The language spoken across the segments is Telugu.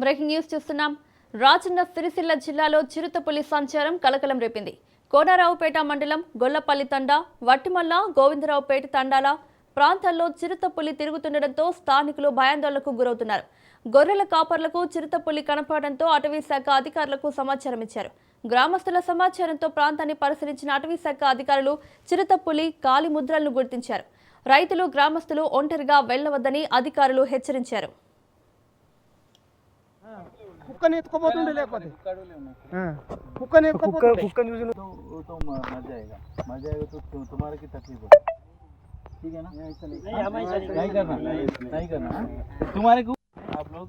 బ్రేకింగ్ న్యూస్ చూస్తున్నాం. రాజన్న సిరిసిల్ల జిల్లాలో చిరుతపులి సంచారం కలకలం రేపింది. కోనరావుపేట మండలం గొల్లపల్లి తండా, వట్టిమల్ల, గోవిందరావుపేట తండాల ప్రాంతాల్లో చిరుతపులి తిరుగుతుండటంతో స్థానికులు భయాందోళనకు గురవుతున్నారు. గొర్రెల కాపర్లకు చిరుతపులి కనపడడంతో అటవీశాఖ అధికారులకు సమాచారం ఇచ్చారు. గ్రామస్తుల సమాచారంతో ప్రాంతాన్ని పరిశీలించిన అటవీశాఖ అధికారులు చిరుతపులి కాలి ముద్రలను గుర్తించారు. రైతులు, గ్రామస్తులు ఒంటరిగా వెళ్లవద్దని అధికారులు హెచ్చరించారు. కుక్కని ఎత్తుకోబోతుండే లేకపోతే కుక్కని कुक्कन यूज तो मर जाएगा तो तुम्हारे की तकलीफ हो, ठीक है ना? नहीं करना तुम्हारे को आप लोग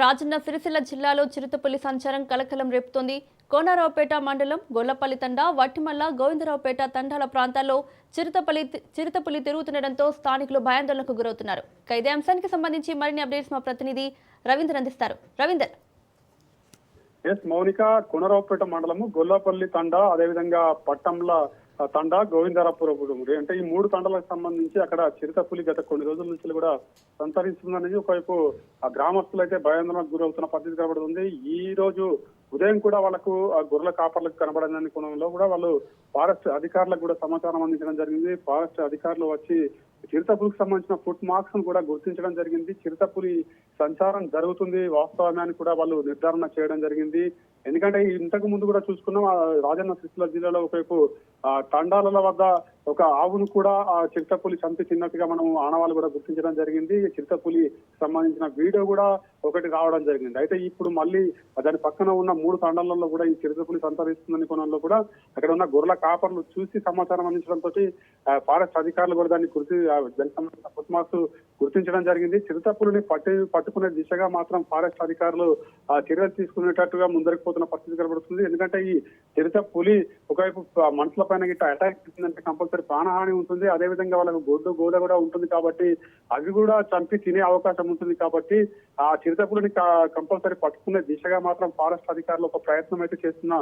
రాజన్న సిరిసిల్ల జిల్లాలో చిరుతపులి సంచారం కలకలం రేపుతోంది. కోనరావుపేట మండలం గొల్లపల్లి తండా, వట్టిమల్ల, గోవిందరావుపేట తండాల ప్రాంతాల్లో చిరుతపులి తిరుగుతుండటంతో స్థానికులు భయాందోళనకు గురవుతున్నారు. ఇదే అంశానికి సంబంధించి మరిన్ని అప్డేట్స్ మా ప్రతినిధి రవీందర్ అందిస్తారు. రవీందర్. మౌనిక, కోనరావుపేట మండలము గొల్లపల్లి తండా, అదేవిధంగా పట్టంల తండా, గోవిందరాపురం అంటే ఈ మూడు తండాలకు సంబంధించి అక్కడ చిరుతపులి గత కొన్ని రోజుల నుంచి కూడా సంతరిస్తుందనేది ఒకవైపు ఆ గ్రామస్తులు అయితే భయాందోళనకు గురవుతున్న పరిస్థితి కనబడుతుంది. ఈ రోజు ఉదయం కూడా వాళ్ళకు గొర్రెల కాపర్లకు కనబడని కోణంలో కూడా వాళ్ళు ఫారెస్ట్ అధికారులకు కూడా సమాచారం అందించడం జరిగింది. ఫారెస్ట్ అధికారులు వచ్చి చిరుతపులికి సంబంధించిన ఫుట్ మార్క్స్ కూడా గుర్తించడం జరిగింది. చిరుతపులి సంచారం జరుగుతుంది వాస్తవమే అని కూడా వాళ్ళు నిర్ధారణ చేయడం జరిగింది. ఎందుకంటే ఇంతకు ముందు కూడా చూసుకున్నాం, రాజన్న సిరిసిల్ల జిల్లాలో ఒకవైపు తండాల వద్ద ఒక ఆవును కూడా ఆ చిరుతపులి చంపి తిన్నట్టుగా మనం ఆనవాళ్ళు కూడా గుర్తించడం జరిగింది. చిరుతపులి సంబంధించిన వీడియో కూడా ఒకటి రావడం జరిగింది. అయితే ఇప్పుడు మళ్ళీ దాని పక్కన ఉన్న మూడు తండాలలో కూడా ఈ చిరుతపులి సంతరిస్తుందని కోణంలో కూడా అక్కడ ఉన్న గొర్రెల కాపర్లు చూసి సమాచారం అందించడంతో ఫారెస్ట్ అధికారులు కూడా దానికి దానికి సంబంధించిన ఫుట్ మార్క్స్ గుర్తించడం జరిగింది. చిరుతపులిని పట్టుకునే దిశగా మాత్రం ఫారెస్ట్ అధికారులు చర్యలు తీసుకునేటట్టుగా ముందరికి పోతున్న పరిస్థితి కనబడుతుంది. ఎందుకంటే ఈ చిరుతపులి ఒకవైపు మనుషుల పైన గిట్ట అటాక్ చేసిందంటే కంపల్సరీ ప్రాణహాని ఉంటుంది. అదేవిధంగా వాళ్ళకు గోద కూడా ఉంటుంది కాబట్టి అవి కూడా చంపి తినే అవకాశం ఉంటుంది. కాబట్టి ఆ చిరుతపులిని కంపల్సరీ పట్టుకునే దిశగా మాత్రం ఫారెస్ట్ అధికారులు ఒక ప్రయత్నం అయితే చేస్తున్న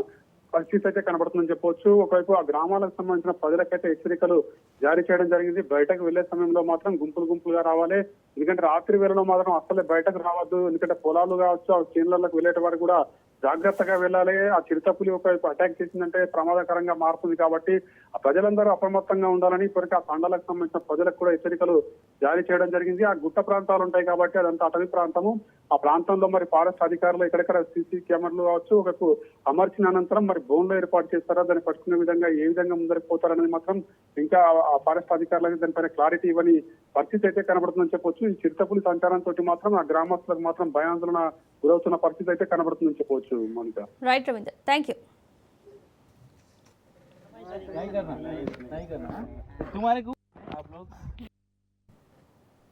పరిస్థితి అయితే కనబడుతుందని చెప్పొచ్చు. ఒకవైపు ఆ గ్రామాలకు సంబంధించిన ప్రజలకైతే హెచ్చరికలు జారీ చేయడం జరిగింది. బయటకు వెళ్లే సమయంలో మాత్రం గుంపులుగా రావాలి. ఎందుకంటే రాత్రి వేళలో మాత్రం అసలే బయటకు రావద్దు. ఎందుకంటే పొలాలు కావచ్చు, ఆ చేనులకు వెళ్లేట వారు కూడా జాగ్రత్తగా వెళ్ళాలి. ఆ చిరుతపులి ఒకవైపు అటాక్ చేసిందంటే ప్రమాదకరంగా మారుతుంది. కాబట్టి ఆ ప్రజలందరూ అప్రమత్తంగా ఉండాలని ఇప్పటికీ ఆ తండాలకు సంబంధించిన ప్రజలకు కూడా హెచ్చరికలు జారీ చేయడం జరిగింది. ఆ గుట్ట ప్రాంతాలు ఉంటాయి కాబట్టి అదంతా అటవీ ప్రాంతము. ఆ ప్రాంతంలో మరి ఫారెస్ట్ అధికారులు ఎక్కడెక్కడ సీసీ కెమెరాలు కావచ్చు ఒకవైపు అమర్చిన అనంతరం మరి బోన్లో ఏర్పాటు చేస్తారా, దాన్ని పట్టుకునే విధంగా ఏ విధంగా ముందరికి పోతారనేది మాత్రం ఇంకా ఆ ఫారెస్ట్ అధికారులకు దానిపైన క్లారిటీ ఇవ్వని పరిస్థితి అయితే కనబడుతుందని చెప్పొచ్చు. ఈ చిరుతపులి సంచారంతో మాత్రం ఆ గ్రామస్తులకు మాత్రం భయాందోళన గురవుతున్న పరిస్థితి అయితే కనబడుతుందని చెప్పవచ్చు. Monika. Right Ravinder, thank you. नहीं करना तुम्हारे को आप लोग